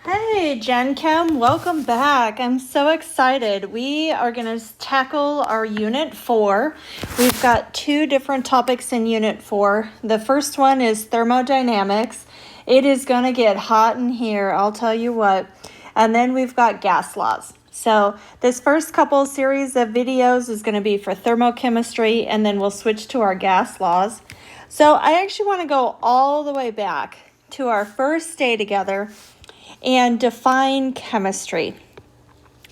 Hey, Gen Chem, welcome back. I'm so excited. We are going to tackle our Unit 4. We've got two different topics in Unit 4. The first one is thermodynamics. It is going to get hot in here, I'll tell you what. And then we've got gas laws. So this first couple series of videos is going to be for thermochemistry, and then we'll switch to our gas laws. So I actually want to go all the way back to our first day together and define chemistry.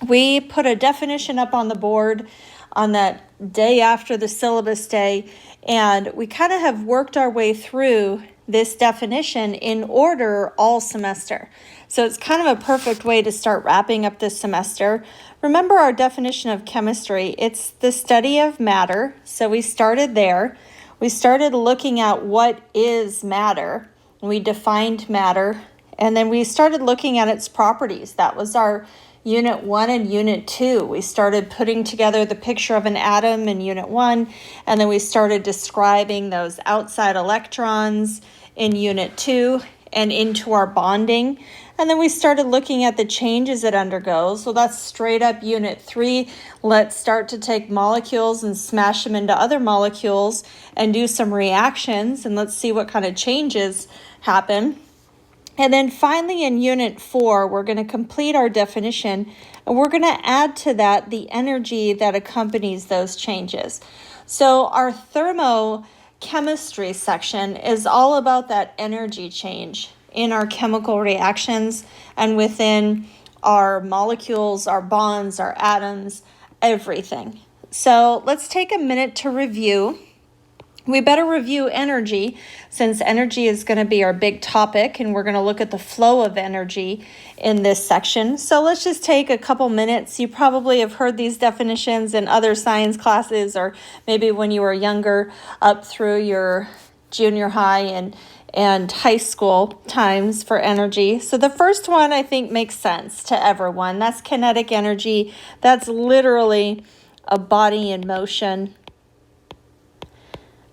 We put a definition up on the board on that day after the syllabus day, and we kind of have worked our way through this definition in order all semester. So it's kind of a perfect way to start wrapping up this semester. Remember our definition of chemistry, it's the study of matter. So we started there. We started looking at what is matter. We defined matter. And then we started looking at its properties. That was our Unit 1 and Unit 2. We started putting together the picture of an atom in Unit 1, and then we started describing those outside electrons in Unit 2 and into our bonding. And then we started looking at the changes it undergoes. So that's straight up Unit 3. Let's start to take molecules and smash them into other molecules and do some reactions, and let's see what kind of changes happen. And then finally in Unit 4, we're going to complete our definition, and we're going to add to that the energy that accompanies those changes. So our thermochemistry section is all about that energy change in our chemical reactions and within our molecules, our bonds, our atoms, everything. So let's take a minute to review. We better review energy, since energy is going to be our big topic, and we're going to look at the flow of energy in this section. So let's just take a couple minutes. You probably have heard these definitions in other science classes, or maybe when you were younger up through your junior high and high school times for energy. So the first one I think makes sense to everyone. That's kinetic energy. That's literally a body in motion.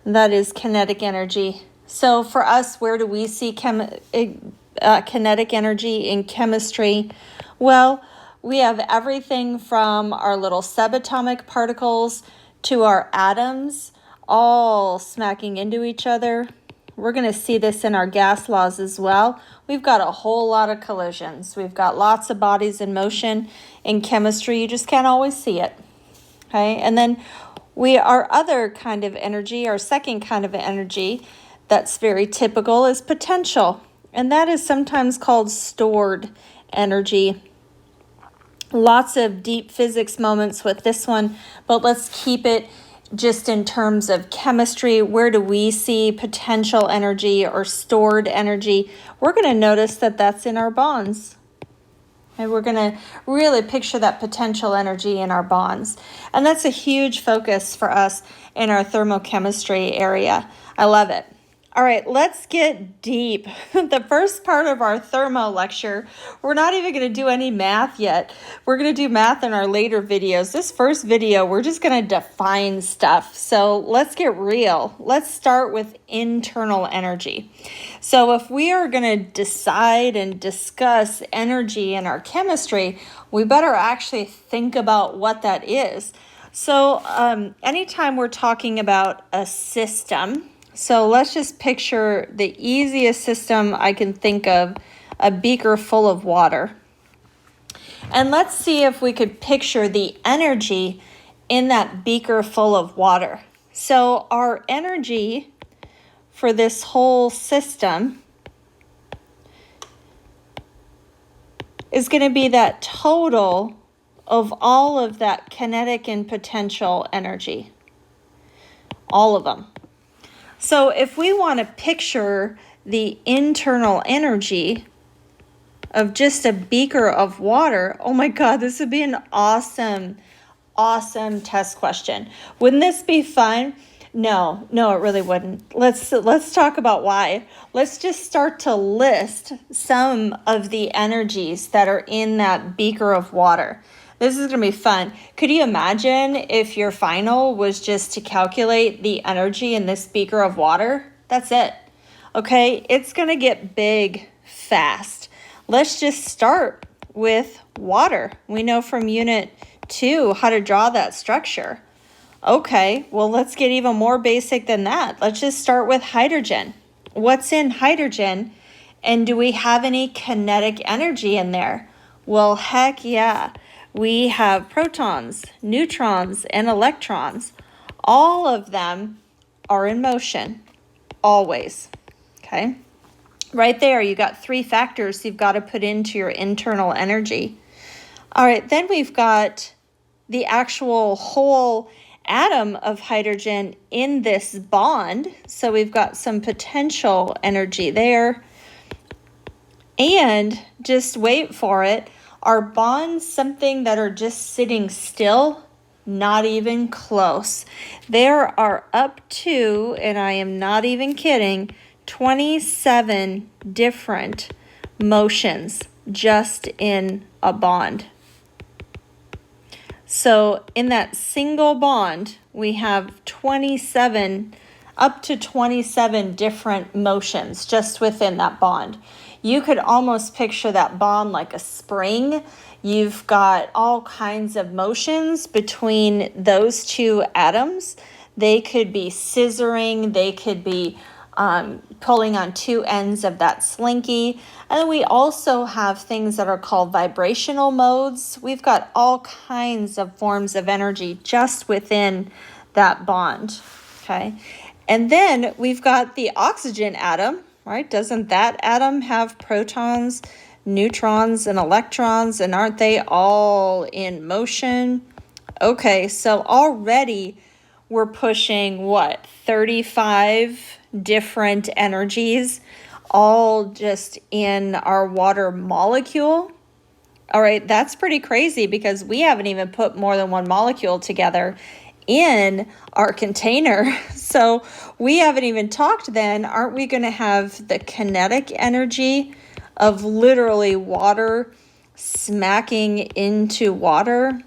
That is kinetic energy. So for us, where do we see kinetic energy in chemistry? Well, we have everything from our little subatomic particles to our atoms, all smacking into each other. We're going to see this in our gas laws as well. We've got a whole lot of collisions. We've got lots of bodies in motion in chemistry. You just can't always see it. Okay, and then our other kind of energy, our second kind of energy that's very typical is potential. And that is sometimes called stored energy. Lots of deep physics moments with this one, but let's keep it just in terms of chemistry. Where do we see potential energy or stored energy? We're going to notice that that's in our bonds. And we're going to really picture that potential energy in our bonds. And that's a huge focus for us in our thermochemistry area. I love it. All right, let's get deep. The first part of our thermo lecture, we're not even going to do any math yet. We're going to do math in our later videos. This first video, we're just going to define stuff. So let's get real. Let's start with internal energy. So if we are going to decide and discuss energy in our chemistry, we better actually think about what that is. So anytime we're talking about a system, so let's just picture the easiest system I can think of, a beaker full of water. And let's see if we could picture the energy in that beaker full of water. So our energy for this whole system is going to be that total of all of that kinetic and potential energy. All of them. So if we want to picture the internal energy of just a beaker of water, oh my God, this would be an awesome test question. Wouldn't this be fun? No, it really wouldn't. Let's talk about why. Let's just start to list some of the energies that are in that beaker of water. This is going to be fun. Could you imagine if your final was just to calculate the energy in this beaker of water? That's it. Okay, it's going to get big fast. Let's just start with water. We know from Unit 2 how to draw that structure. Okay, well, let's get even more basic than that. Let's just start with hydrogen. What's in hydrogen? And do we have any kinetic energy in there? Well, heck yeah. We have protons, neutrons, and electrons. All of them are in motion, always, okay? Right there, you got 3 factors you've got to put into your internal energy. All right, then we've got the actual whole atom of hydrogen in this bond. So we've got some potential energy there. And just wait for it, are bonds something that are just sitting still? Not even close. There are up to, and I am not even kidding, 27 different motions just in a bond. So in that single bond, we have up to 27 different motions just within that bond. You could almost picture that bond like a spring. You've got all kinds of motions between those 2 atoms. They could be scissoring, they could be pulling on 2 ends of that slinky. And then we also have things that are called vibrational modes. We've got all kinds of forms of energy just within that bond, okay? And then we've got the oxygen atom, right? Doesn't that atom have protons, neutrons, and electrons? And aren't they all in motion? Okay, so already we're pushing, what, 35 different energies, all just in our water molecule. All right, that's pretty crazy because we haven't even put more than 1 molecule together in our container. So we haven't even talked then, aren't we going to have the kinetic energy of literally water smacking into water?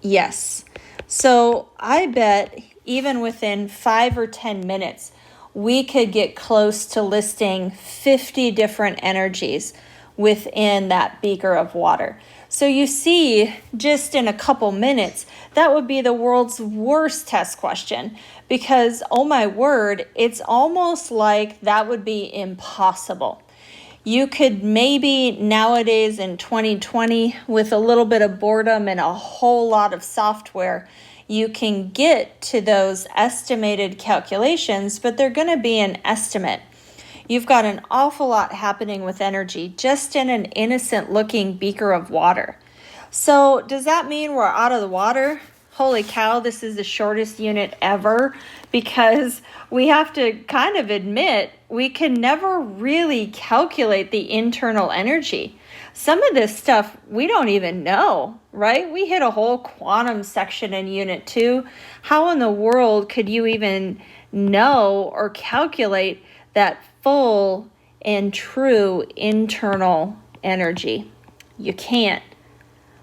Yes. So I bet even within 5 or 10 minutes, we could get close to listing 50 different energies within that beaker of water. So you see, just in a couple minutes, that would be the world's worst test question because, oh my word, it's almost like that would be impossible. You could maybe nowadays in 2020, with a little bit of boredom and a whole lot of software, you can get to those estimated calculations, but they're going to be an estimate. You've got an awful lot happening with energy just in an innocent looking beaker of water. So does that mean we're out of the water? Holy cow, this is the shortest unit ever, because we have to kind of admit we can never really calculate the internal energy. Some of this stuff we don't even know, right? We hit a whole quantum section in Unit 2. How in the world could you even know or calculate that full and true internal energy? You can't.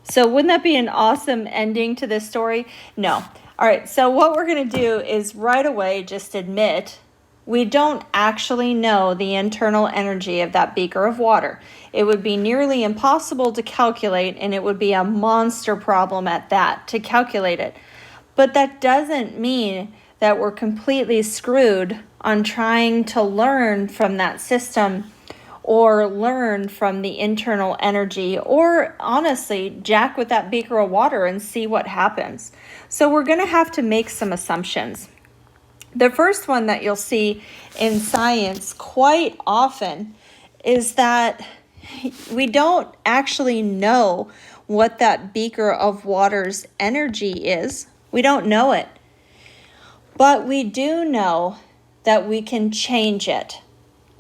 So wouldn't that be an awesome ending to this story? No. All right, so what we're going to do is right away just admit we don't actually know the internal energy of that beaker of water. It would be nearly impossible to calculate, and it would be a monster problem at that to calculate it. But that doesn't mean that we're completely screwed on trying to learn from that system or learn from the internal energy, or honestly, jack with that beaker of water and see what happens. So we're going to have to make some assumptions. The first one that you'll see in science quite often is that we don't actually know what that beaker of water's energy is. We don't know it. But we do know that we can change it.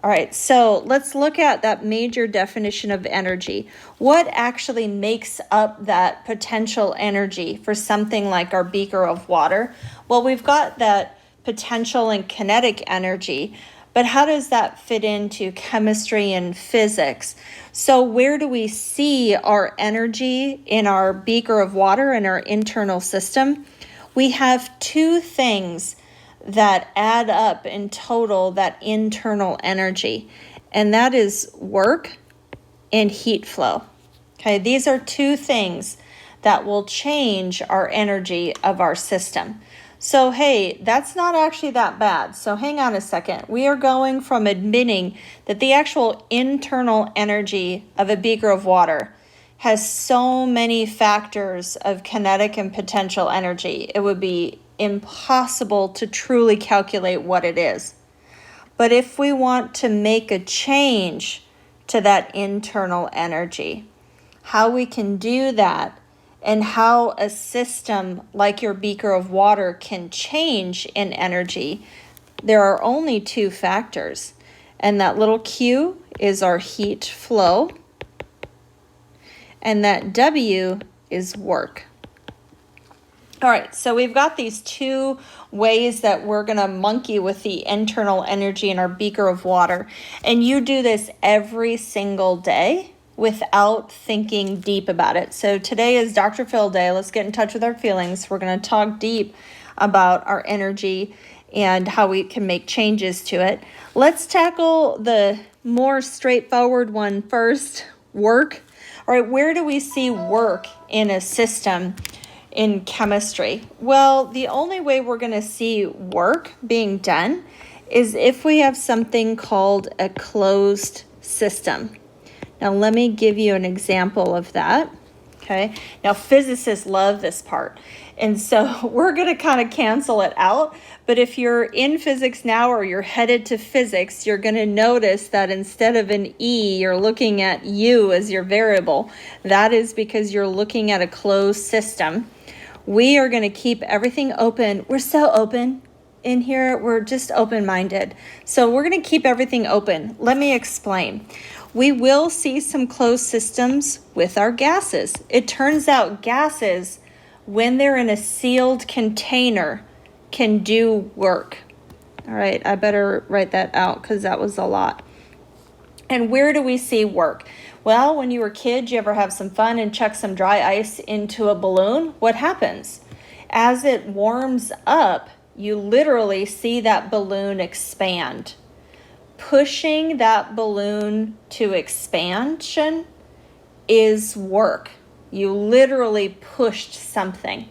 All right, so let's look at that major definition of energy. What actually makes up that potential energy for something like our beaker of water? Well, we've got that potential and kinetic energy, but how does that fit into chemistry and physics? So where do we see our energy in our beaker of water in our internal system? We have 2 things that add up in total that internal energy, and that is work in heat flow. Okay, these are two things that will change our energy of our system. So, hey, that's not actually that bad. So hang on a second. We are going from admitting that the actual internal energy of a beaker of water has so many factors of kinetic and potential energy. It would be impossible to truly calculate what it is. But if we want to make a change to that internal energy, how we can do that and how a system like your beaker of water can change in energy, there are only two factors. And that little Q is our heat flow, and that W is work. All right, so we've got these two ways that we're going to monkey with the internal energy in our beaker of water. And you do this every single day without thinking deep about it. So today is Dr. Phil Day. Let's get in touch with our feelings. We're going to talk deep about our energy and how we can make changes to it. Let's tackle the more straightforward one first, work. All right, where do we see work in a system in chemistry? Well, the only way we're going to see work being done is if we have something called a closed system. Now, let me give you an example of that. Okay. Now, physicists love this part. And so we're going to kind of cancel it out. But if you're in physics now or you're headed to physics, you're going to notice that instead of an E, you're looking at U as your variable. That is because you're looking at a closed system. We are going to keep everything open. We're so open in here. We're just open-minded. So we're going to keep everything open. Let me explain. We will see some closed systems with our gases. It turns out gases, when they're in a sealed container, can do work. All right, I better write that out because that was a lot. And where do we see work? Well, when you were kids, you ever have some fun and chuck some dry ice into a balloon? What happens? As it warms up, you literally see that balloon expand. Pushing that balloon to expansion is work. You literally pushed something.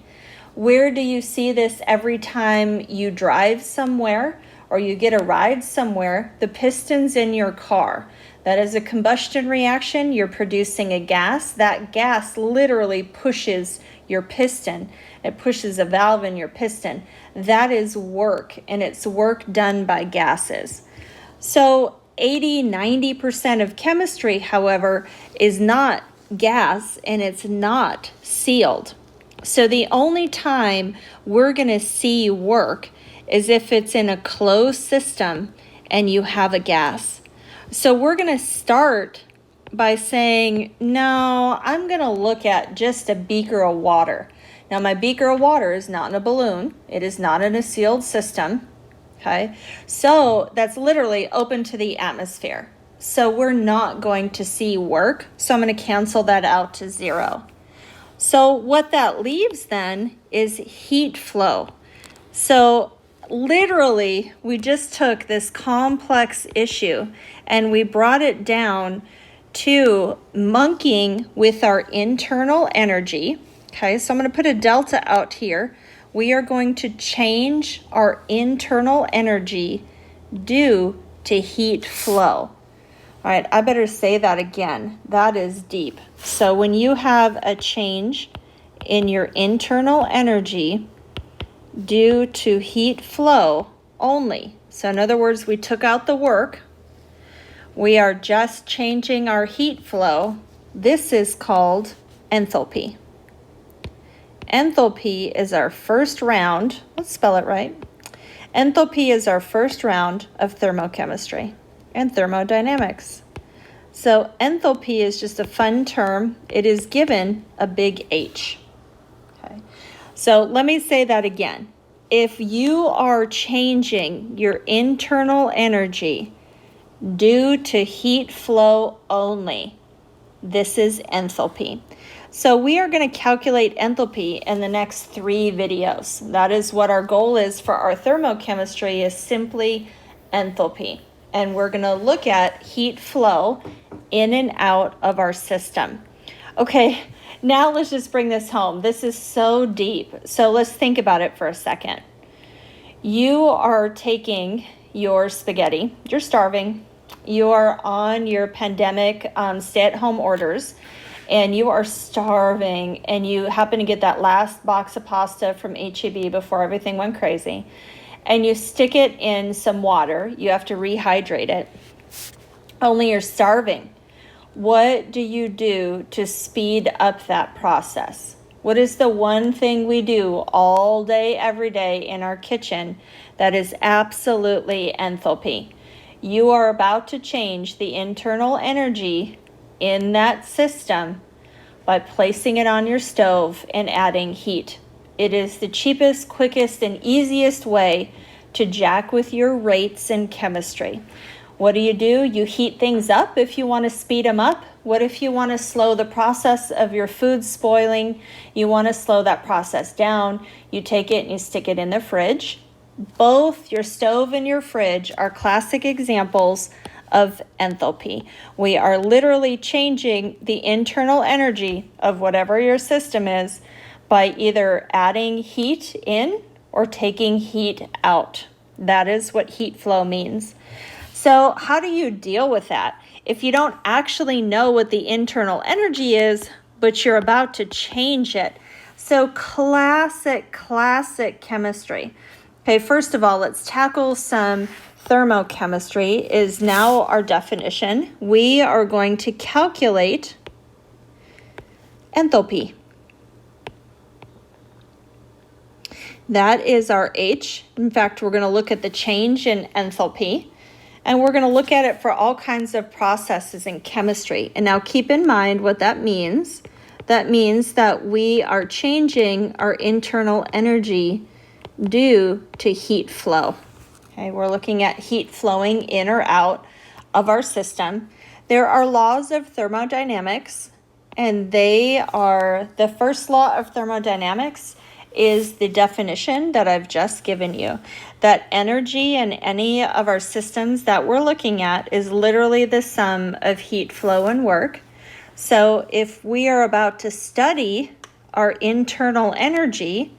Where do you see this every time you drive somewhere or you get a ride somewhere? The pistons in your car. That is a combustion reaction. You're producing a gas. That gas literally pushes your piston. It pushes a valve in your piston. That is work, and it's work done by gases. So 80-90% of chemistry, however, is not gas and it's not sealed. So the only time we're going to see work is if it's in a closed system and you have a gas. So we're going to start by saying, no, I'm going to look at just a beaker of water. Now, my beaker of water is not in a balloon. It is not in a sealed system. Okay, so that's literally open to the atmosphere. So we're not going to see work. So I'm going to cancel that out to 0. So what that leaves then is heat flow. So literally, we just took this complex issue and we brought it down to monkeying with our internal energy. Okay, so I'm going to put a delta out here. We are going to change our internal energy due to heat flow. All right, I better say that again. That is deep. So when you have a change in your internal energy due to heat flow only, so in other words, we took out the work, we are just changing our heat flow. This is called enthalpy. Enthalpy is our first round, let's spell it right. Enthalpy is our first round of thermochemistry and thermodynamics. So enthalpy is just a fun term. It is given a big H. Okay. So let me say that again. If you are changing your internal energy due to heat flow only, this is enthalpy. So we are going to calculate enthalpy in the next 3 videos. That is what our goal is for our thermochemistry, is simply enthalpy. and we're going to look at heat flow in and out of our system. Okay, now let's just bring this home. This is so deep. So let's think about it for a second. You are taking your spaghetti, you're starving, you are on your pandemic stay-at-home orders, and you are starving, and you happen to get that last box of pasta from H-E-B before everything went crazy, and you stick it in some water. You have to rehydrate it, only you're starving. What do you do to speed up that process? What is the one thing we do all day, every day in our kitchen that is absolutely enthalpy? You are about to change the internal energy in that system by placing it on your stove and adding heat. It is the cheapest, quickest, and easiest way to jack with your rates in chemistry. What do? You heat things up if you want to speed them up. What if you want to slow the process of your food spoiling? You want to slow that process down. You take it and you stick it in the fridge. Both your stove and your fridge are classic examples of enthalpy. We are literally changing the internal energy of whatever your system is by either adding heat in or taking heat out. That is what heat flow means. So how do you deal with that? If you don't actually know what the internal energy is, but you're about to change it. So classic chemistry. Okay, first of all, let's tackle some thermochemistry is now our definition. We are going to calculate enthalpy. That is our H. In fact, we're going to look at the change in enthalpy. And we're going to look at it for all kinds of processes in chemistry. And now keep in mind what that means. That means that we are changing our internal energy due to heat flow. Okay, we're looking at heat flowing in or out of our system. There are laws of thermodynamics, and they are, the first law of thermodynamics is the definition that I've just given you, that energy in any of our systems that we're looking at is literally the sum of heat flow and work. So if we are about to study our internal energy,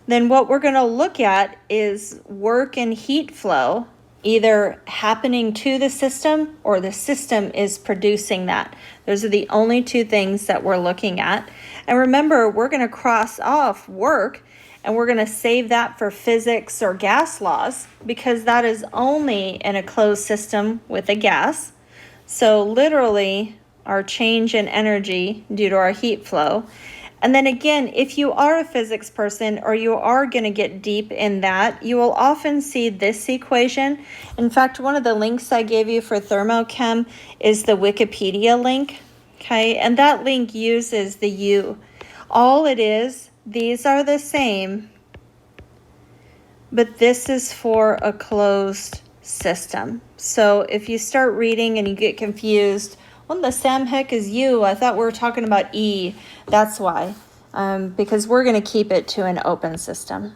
then what we're going to look at is work and heat flow either happening to the system or the system is producing that. Those are the only two things that we're looking at. And remember, we're going to cross off work and we're going to save that for physics or gas laws because that is only in a closed system with a gas. So literally our change in energy due to our heat flow. And then again, if you are a physics person or you are going to get deep in that, you will often see this equation. In fact, one of the links I gave you for Thermochem is the Wikipedia link. Okay, and that link uses the U. All it is, these are the same, but this is for a closed system. So if you start reading and you get confused, what the Sam heck is U? I thought we were talking about E. That's why, because we're going to keep it to an open system.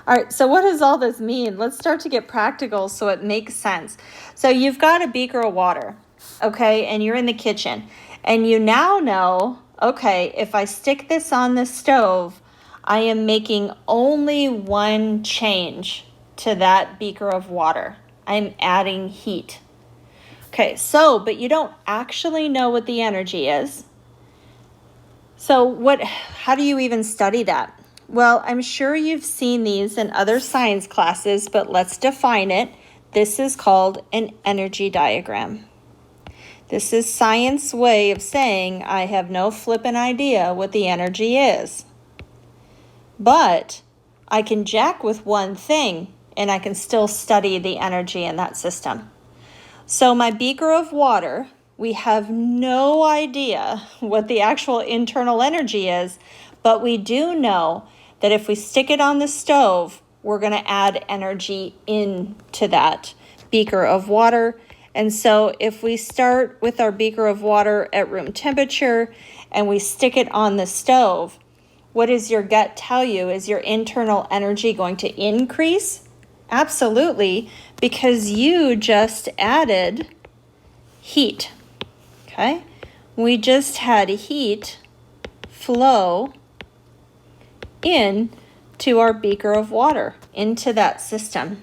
All right, so what does all this mean? Let's start to get practical so it makes sense. So you've got a beaker of water, okay, and you're in the kitchen. And you now know, okay, if I stick this on the stove, I am making only one change to that beaker of water. I'm adding heat. Okay, so, but you don't actually know what the energy is. So how do you even study that? Well, I'm sure you've seen these in other science classes, but let's define it. This is called an energy diagram. This is science way of saying I have no flippin' idea what the energy is. But I can jack with one thing and I can still study the energy in that system. So my beaker of water, we have no idea what the actual internal energy is, but we do know that if we stick it on the stove, we're going to add energy into that beaker of water. And so if we start with our beaker of water at room temperature and we stick it on the stove, what does your gut tell you? Is your internal energy going to increase Absolutely, because you just added heat, okay? We just had heat flow in to our beaker of water, into that system.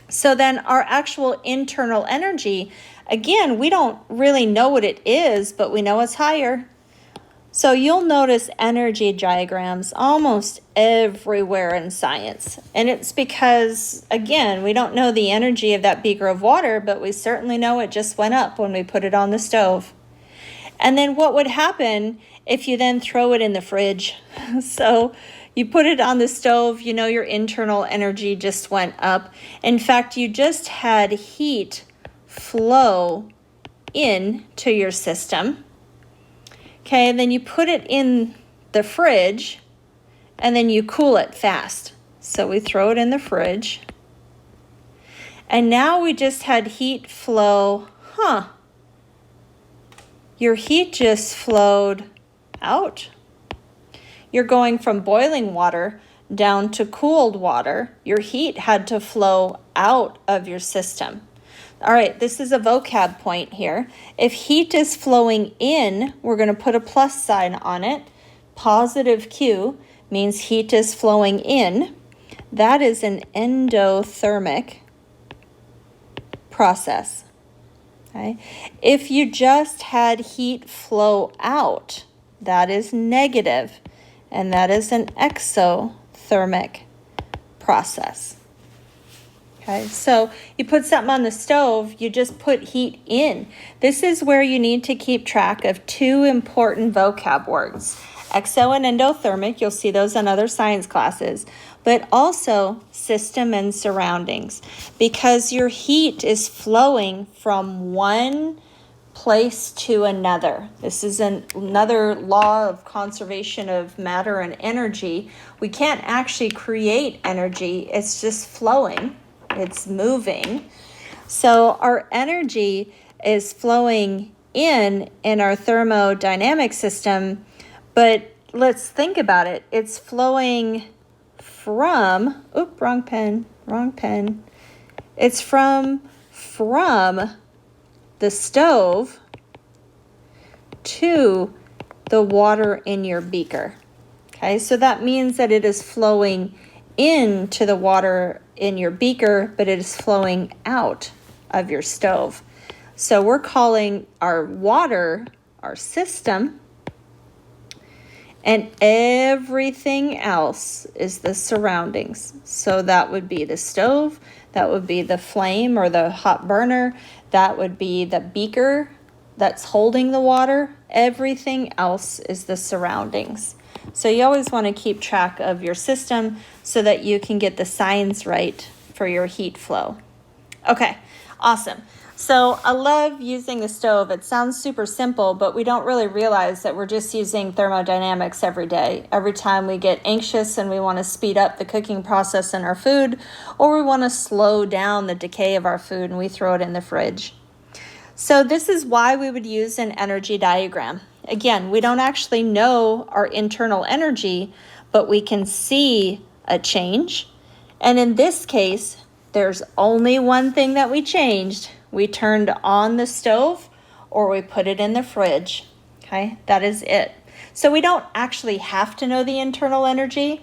So then our actual internal energy, again, we don't really know what it is, but we know it's higher. So you'll notice energy diagrams almost everywhere in science. And it's because, again, we don't know the energy of that beaker of water, but we certainly know it just went up when we put it on the stove. And then what would happen if you then throw it in the fridge? So you put it on the stove, you know your internal energy just went up. In fact, you just had heat flow into your system. Okay, and then you put it in the fridge and then you cool it fast. So we throw it in the fridge. And now we just had heat flow. Your heat just flowed out. You're going from boiling water down to cooled water. Your heat had to flow out of your system. All right, this is a vocab point here. If heat is flowing in, we're going to put a plus sign on it. Positive Q means heat is flowing in. That is an endothermic process. Okay? If you just had heat flow out, that is negative, and that is an exothermic process. Okay, so you put something on the stove, you just put heat in. This is where you need to keep track of two important vocab words. Exo and endothermic, you'll see those in other science classes, but also system and surroundings, because your heat is flowing from one place to another. This is another law of conservation of matter and energy. We can't actually create energy, it's just flowing. It's moving. So our energy is flowing in our thermodynamic system, but let's think about it. It's flowing from, wrong pen. It's from the stove to the water in your beaker. Okay, so that means that it is flowing into the water in your beaker, but it is flowing out of your stove. So we're calling our water our system, and everything else is the surroundings. So that would be the stove, that would be the flame or the hot burner, that would be the beaker that's holding the water. Everything else is the surroundings. So you always want to keep track of your system so that you can get the signs right for your heat flow. Okay, awesome. So I love using the stove. It sounds super simple, but we don't really realize that we're just using thermodynamics every day. Every time we get anxious and we want to speed up the cooking process in our food, or we want to slow down the decay of our food, and we throw it in the fridge. So this is why we would use an energy diagram. Again, we don't actually know our internal energy, but we can see a change. And in this case, there's only one thing that we changed. We turned on the stove or we put it in the fridge. Okay, that is it. So we don't actually have to know the internal energy.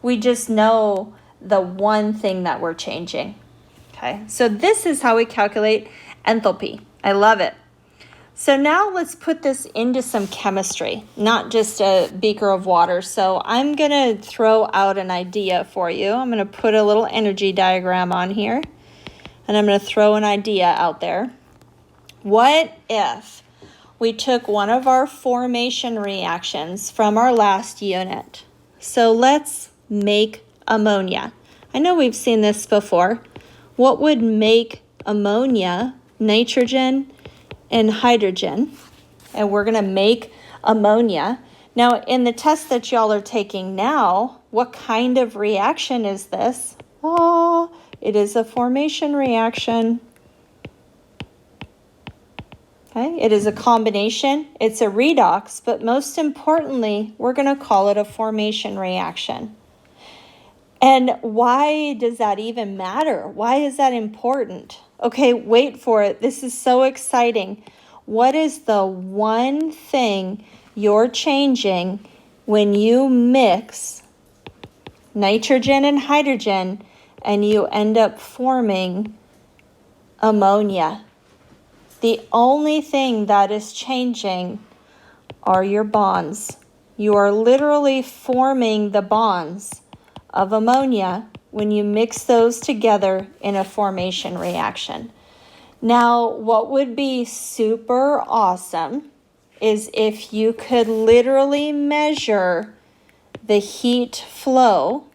We just know the one thing that we're changing. Okay, so this is how we calculate enthalpy. I love it. So now let's put this into some chemistry, not just a beaker of water. So I'm going to throw out an idea for you. I'm going to put a little energy diagram on here, and I'm going to throw an idea out there. What if we took one of our formation reactions from our last unit? So let's make ammonia. I know we've seen this before. What would make ammonia, nitrogen, and hydrogen? And we're going to make ammonia. Now, in the test that y'all are taking now, what kind of reaction is this? Oh, it is a formation reaction. Okay, it is a combination. It's a redox, but most importantly, we're going to call it a formation reaction. And why does that even matter? Why is that important? Okay, wait for it. This is so exciting. What is the one thing you're changing when you mix nitrogen and hydrogen and you end up forming ammonia? The only thing that is changing are your bonds. You are literally forming the bonds of ammonia when you mix those together in a formation reaction. Now, what would be super awesome is if you could literally measure the heat flow.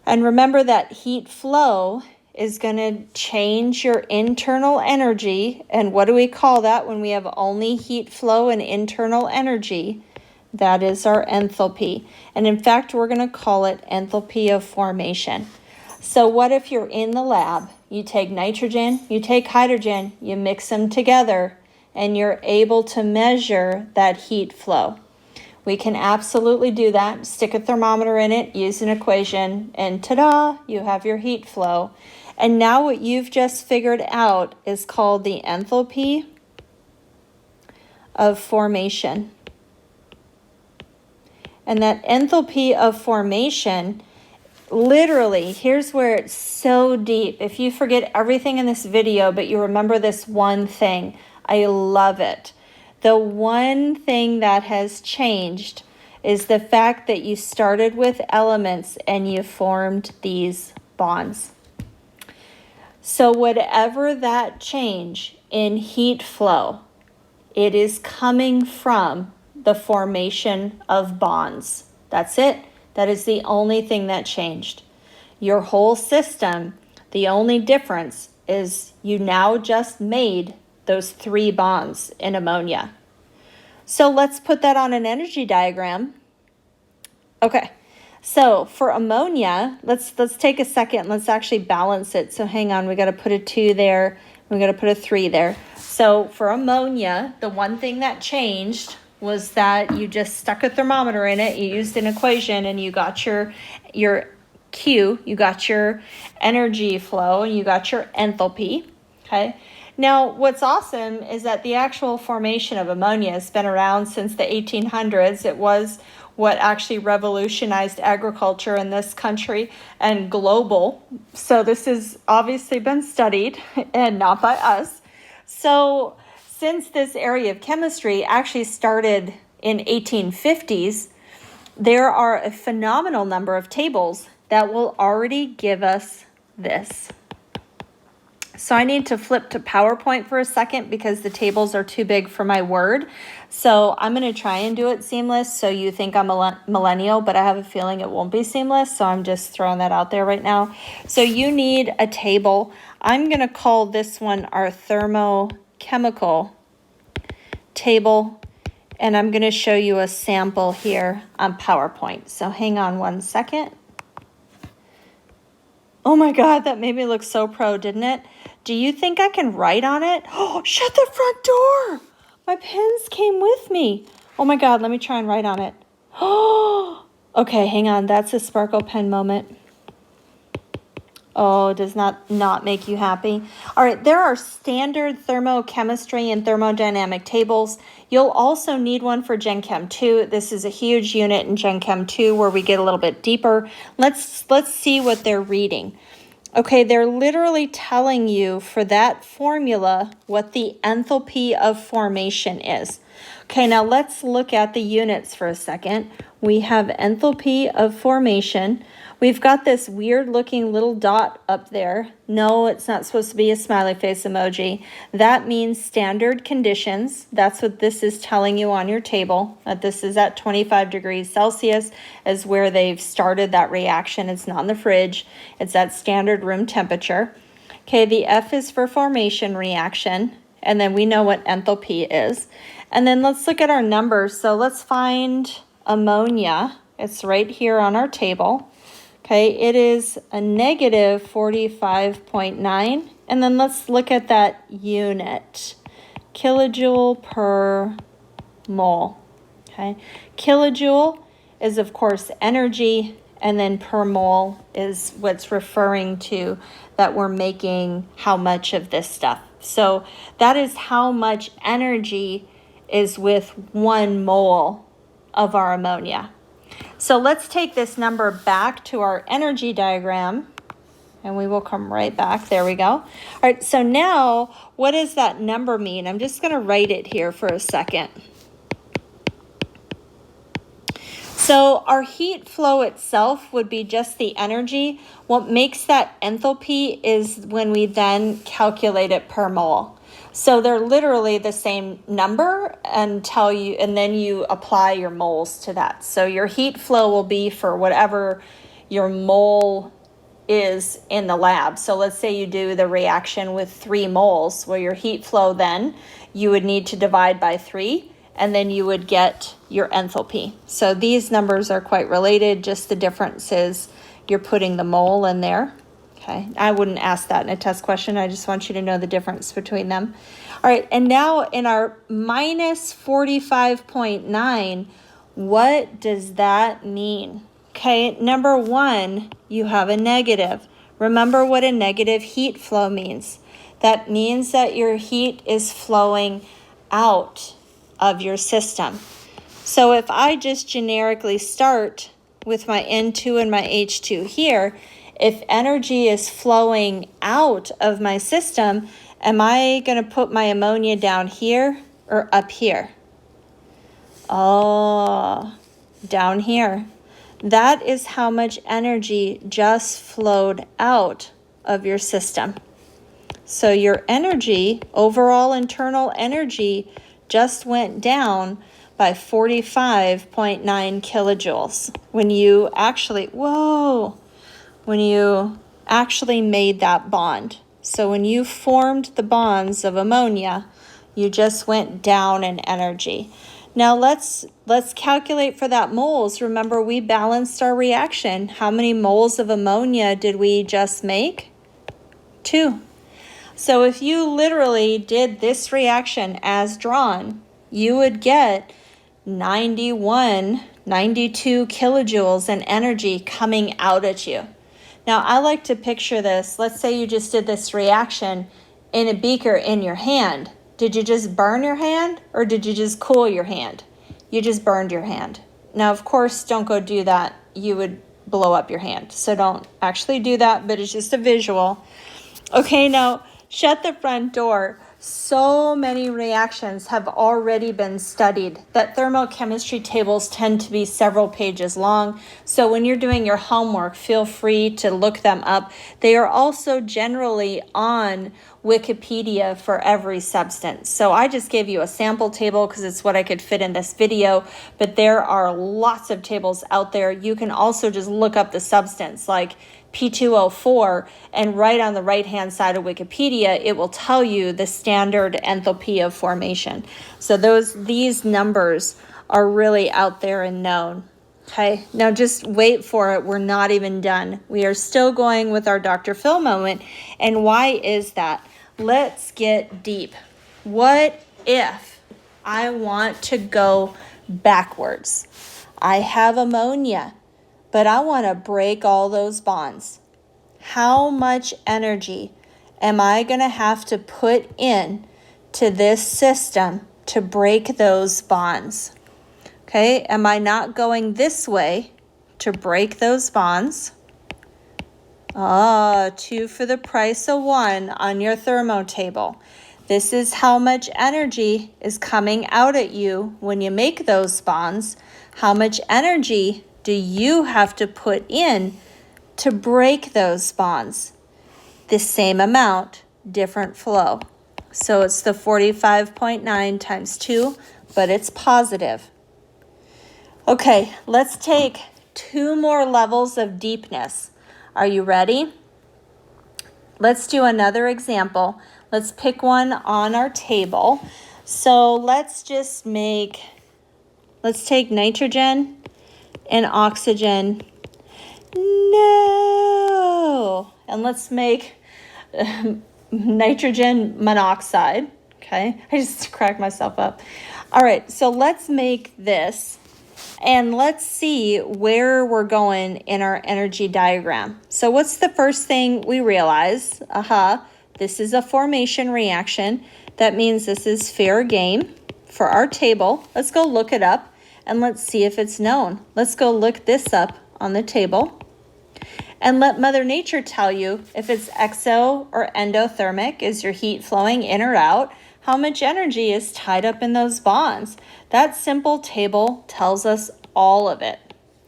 And remember that heat flow is going to change your internal energy. And what do we call that when we have only heat flow and internal energy? That is our enthalpy. And in fact, we're going to call it enthalpy of formation. So what if you're in the lab, you take nitrogen, you take hydrogen, you mix them together, and you're able to measure that heat flow? We can absolutely do that. Stick a thermometer in it, use an equation, and ta-da, you have your heat flow. And now what you've just figured out is called the enthalpy of formation. And that enthalpy of formation, literally, here's where it's so deep. If you forget everything in this video, but you remember this one thing, I love it. The one thing that has changed is the fact that you started with elements and you formed these bonds. So whatever that change in heat flow, it is coming from the formation of bonds. That's it. That is the only thing that changed. Your whole system, the only difference is you now just made those 3 bonds in ammonia. So let's put that on an energy diagram. Okay. So for ammonia, let's take a second. Let's actually balance it. So hang on, we got to put a 2 there. We got to put a 3 there. So for ammonia, the one thing that changed was that you just stuck a thermometer in it, you used an equation, and you got your Q, you got your energy flow, and you got your enthalpy, okay? Now, what's awesome is that the actual formation of ammonia has been around since the 1800s. It was what actually revolutionized agriculture in this country and global. So this has obviously been studied and not by us. So since this area of chemistry actually started in 1850s, there are a phenomenal number of tables that will already give us this. So I need to flip to PowerPoint for a second because the tables are too big for my Word. So I'm going to try and do it seamless so you think I'm a millennial, but I have a feeling it won't be seamless. So I'm just throwing that out there right now. So you need a table. I'm going to call this one our thermochemical table. And I'm going to show you a sample here on PowerPoint. So hang on one second. Oh my God, that made me look so pro, didn't it? Do you think I can write on it? Oh, shut the front door. My pens came with me. Oh my God, let me try and write on it. Oh, okay, hang on. That's a sparkle pen moment. Oh, does not make you happy? All right, there are standard thermochemistry and thermodynamic tables. You'll also need one for Gen Chem 2. This is a huge unit in Gen Chem 2 where we get a little bit deeper. Let's see what they're reading. Okay, they're literally telling you for that formula what the enthalpy of formation is. Okay, now let's look at the units for a second. We have enthalpy of formation. We've got this weird looking little dot up there. No, it's not supposed to be a smiley face emoji. That means standard conditions. That's what this is telling you on your table, that this is at 25 degrees Celsius is where they've started that reaction. It's not in the fridge. It's at standard room temperature. Okay, the F is for formation reaction, and then we know what enthalpy is. And then let's look at our numbers. So let's find ammonia. It's right here on our table. Okay, it is a negative 45.9. And then let's look at that unit. Kilojoule per mole. Okay, kilojoule is, of course, energy, and then per mole is what's referring to that we're making how much of this stuff. So that is how much energy is with 1 mole of our ammonia. So let's take this number back to our energy diagram, and we will come right back. There we go. All right, so now what does that number mean? I'm just going to write it here for a second. So our heat flow itself would be just the energy. What makes that enthalpy is when we then calculate it per mole. So they're literally the same number and then you apply your moles to that. So your heat flow will be for whatever your mole is in the lab. So let's say you do the reaction with 3 moles. Well, your heat flow then, you would need to divide by 3, and then you would get your enthalpy. So these numbers are quite related, just the difference is you're putting the mole in there. Okay, I wouldn't ask that in a test question. I just want you to know the difference between them. All right, and now in our minus 45.9, what does that mean? Okay, number 1, you have a negative. Remember what a negative heat flow means. That means that your heat is flowing out of your system. So if I just generically start with my N2 and my H2 here, if energy is flowing out of my system, am I going to put my ammonia down here or up here? Oh, down here. That is how much energy just flowed out of your system. So your energy, overall internal energy, just went down by 45.9 kilojoules when you actually, when you actually made that bond. So when you formed the bonds of ammonia, you just went down in energy. Now let's calculate for that moles. Remember, we balanced our reaction. How many moles of ammonia did we just make? 2. So if you literally did this reaction as drawn, you would get 92 kilojoules in energy coming out at you. Now, I like to picture this. Let's say you just did this reaction in a beaker in your hand. Did you just burn your hand or did you just cool your hand? You just burned your hand. Now, of course, don't go do that. You would blow up your hand. So don't actually do that, but it's just a visual. Okay, now shut the front door. So many reactions have already been studied that thermochemistry tables tend to be several pages long. So when you're doing your homework, feel free to look them up. They are also generally on Wikipedia for every substance. So I just gave you a sample table because it's what I could fit in this video, but there are lots of tables out there. You can also just look up the substance like P2O4, and right on the right-hand side of Wikipedia, it will tell you the standard enthalpy of formation. So these numbers are really out there and known. Okay, now just wait for it. We're not even done. We are still going with our Dr. Phil moment. And why is that? Let's get deep. What if I want to go backwards? I have ammonia, but I want to break all those bonds. How much energy am I going to have to put in to this system to break those bonds? Okay, am I not going this way to break those bonds? 2 for the price of 1 on your thermo table. This is how much energy is coming out at you when you make those bonds. How much energy do you have to put in to break those bonds? The same amount, different flow. So it's the 45.9 times 2, but it's positive. Okay, let's take 2 more levels of deepness. Are you ready? Let's do another example. Let's pick one on our table. So let's take nitrogen and oxygen. No! And let's make nitrogen monoxide. Okay, I just cracked myself up. All right, so let's make this. And let's see where we're going in our energy diagram. So what's the first thing we realize? This is a formation reaction. That means this is fair game for our table. Let's go look it up and let's see if it's known. Let's go look this up on the table and let Mother Nature tell you if it's exo or endothermic. Is your heat flowing in or out? How much energy is tied up in those bonds? That simple table tells us all of it.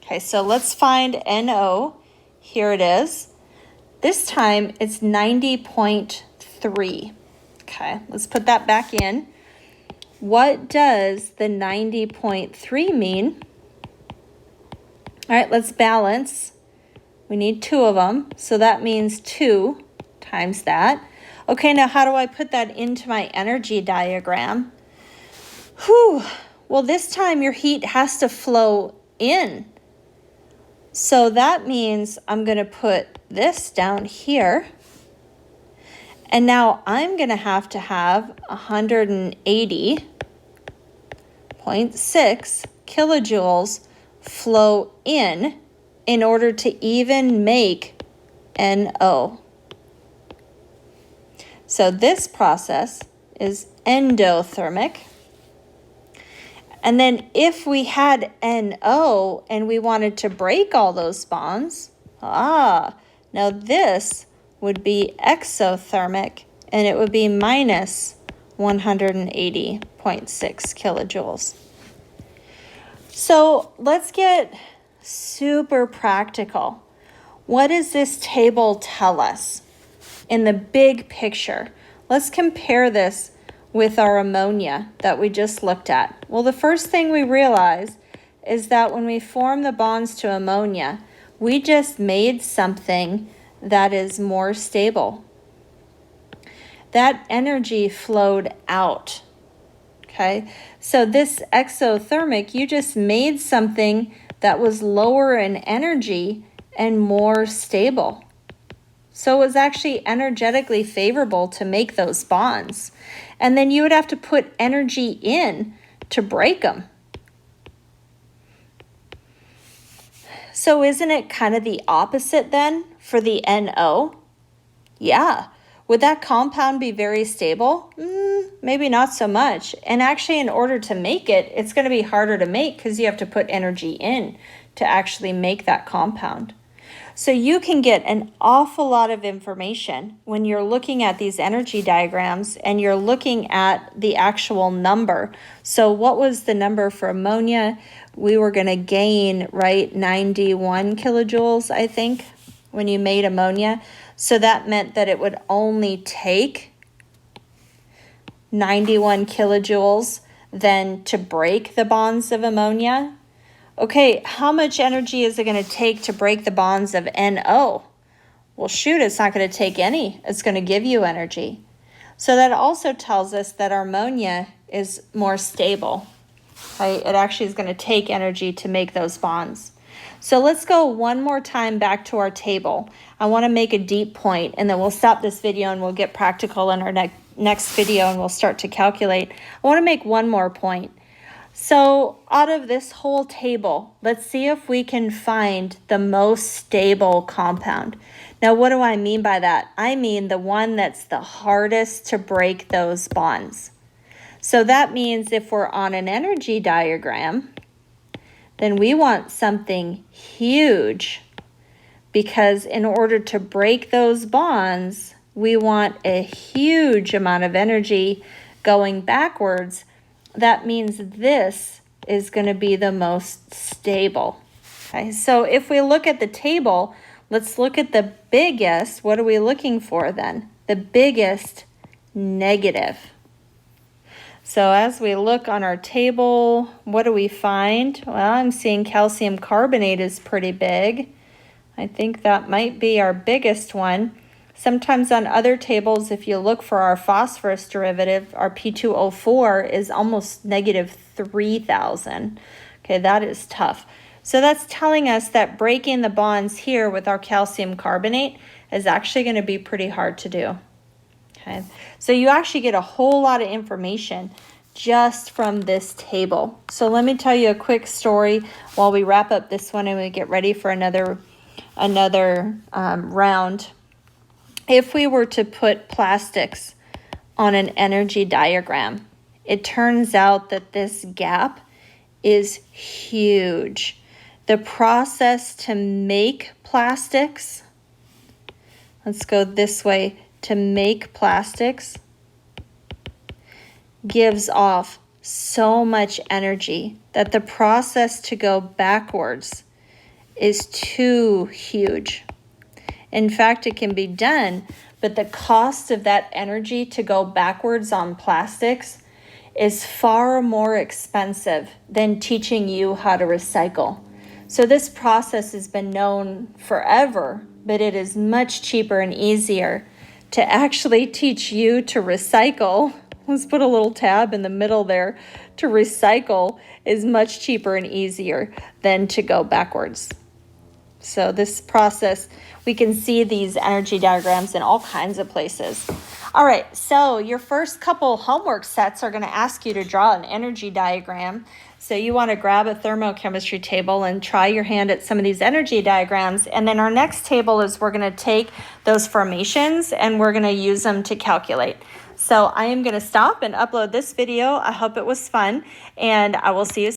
Okay, so let's find NO. Here it is. This time it's 90.3. Okay, let's put that back in. What does the 90.3 mean? All right, let's balance. We need 2 of them, so that means 2 times that. Okay, now how do I put that into my energy diagram? Well, this time your heat has to flow in. So that means I'm going to put this down here. And now I'm going to have 180.6 kilojoules flow in order to even make NO. So this process is endothermic. And then if we had NO and we wanted to break all those bonds, now this would be exothermic and it would be minus 180.6 kilojoules. So let's get super practical. What does this table tell us in the big picture? Let's compare this with our ammonia that we just looked at. Well, the first thing we realize is that when we form the bonds to ammonia, we just made something that is more stable. That energy flowed out. Okay, so this exothermic, you just made something that was lower in energy and more stable. So it was actually energetically favorable to make those bonds. And then you would have to put energy in to break them. So isn't it kind of the opposite then for the NO? Yeah. Would that compound be very stable? Maybe not so much. And actually, in order to make it, it's going to be harder to make because you have to put energy in to actually make that compound. So you can get an awful lot of information when you're looking at these energy diagrams and you're looking at the actual number. So what was the number for ammonia? We were going to gain, right, 91 kilojoules, I think, when you made ammonia. So that meant that it would only take 91 kilojoules then to break the bonds of ammonia. Okay, how much energy is it going to take to break the bonds of NO? Well, shoot, it's not going to take any. It's going to give you energy. So that also tells us that our ammonia is more stable. Right? It actually is going to take energy to make those bonds. So let's go one more time back to our table. I want to make a deep point, and then we'll stop this video and we'll get practical in our next video and we'll start to calculate. I want to make one more point. So out of this whole table, let's see if we can find the most stable compound. Now, what do I mean by that? I mean the one that's the hardest to break those bonds. So that means if we're on an energy diagram, then we want something huge, because in order to break those bonds, we want a huge amount of energy going backwards. That means this is going to be the most stable. Okay, so if we look at the table, let's look at the biggest. What are we looking for then? The biggest negative. So as we look on our table, what do we find? Well, I'm seeing calcium carbonate is pretty big. I think that might be our biggest one. Sometimes on other tables, if you look for our phosphorus derivative, our P2O4 is almost negative 3,000. Okay, that is tough. So that's telling us that breaking the bonds here with our calcium carbonate is actually going to be pretty hard to do. Okay, so you actually get a whole lot of information just from this table. So let me tell you a quick story while we wrap up this one and we get ready for another round. If we were to put plastics on an energy diagram, it turns out that this gap is huge. The process to make plastics, let's go this way, to make plastics gives off so much energy that the process to go backwards is too huge. In fact, it can be done, but the cost of that energy to go backwards on plastics is far more expensive than teaching you how to recycle. So this process has been known forever, but it is much cheaper and easier to actually teach you to recycle. Let's put a little tab in the middle there. To recycle is much cheaper and easier than to go backwards. So this process, we can see these energy diagrams in all kinds of places. All right, so your first couple homework sets are going to ask you to draw an energy diagram. So you want to grab a thermochemistry table and try your hand at some of these energy diagrams. And then our next table is we're going to take those formations and we're going to use them to calculate. So I am going to stop and upload this video. I hope it was fun, and I will see you soon.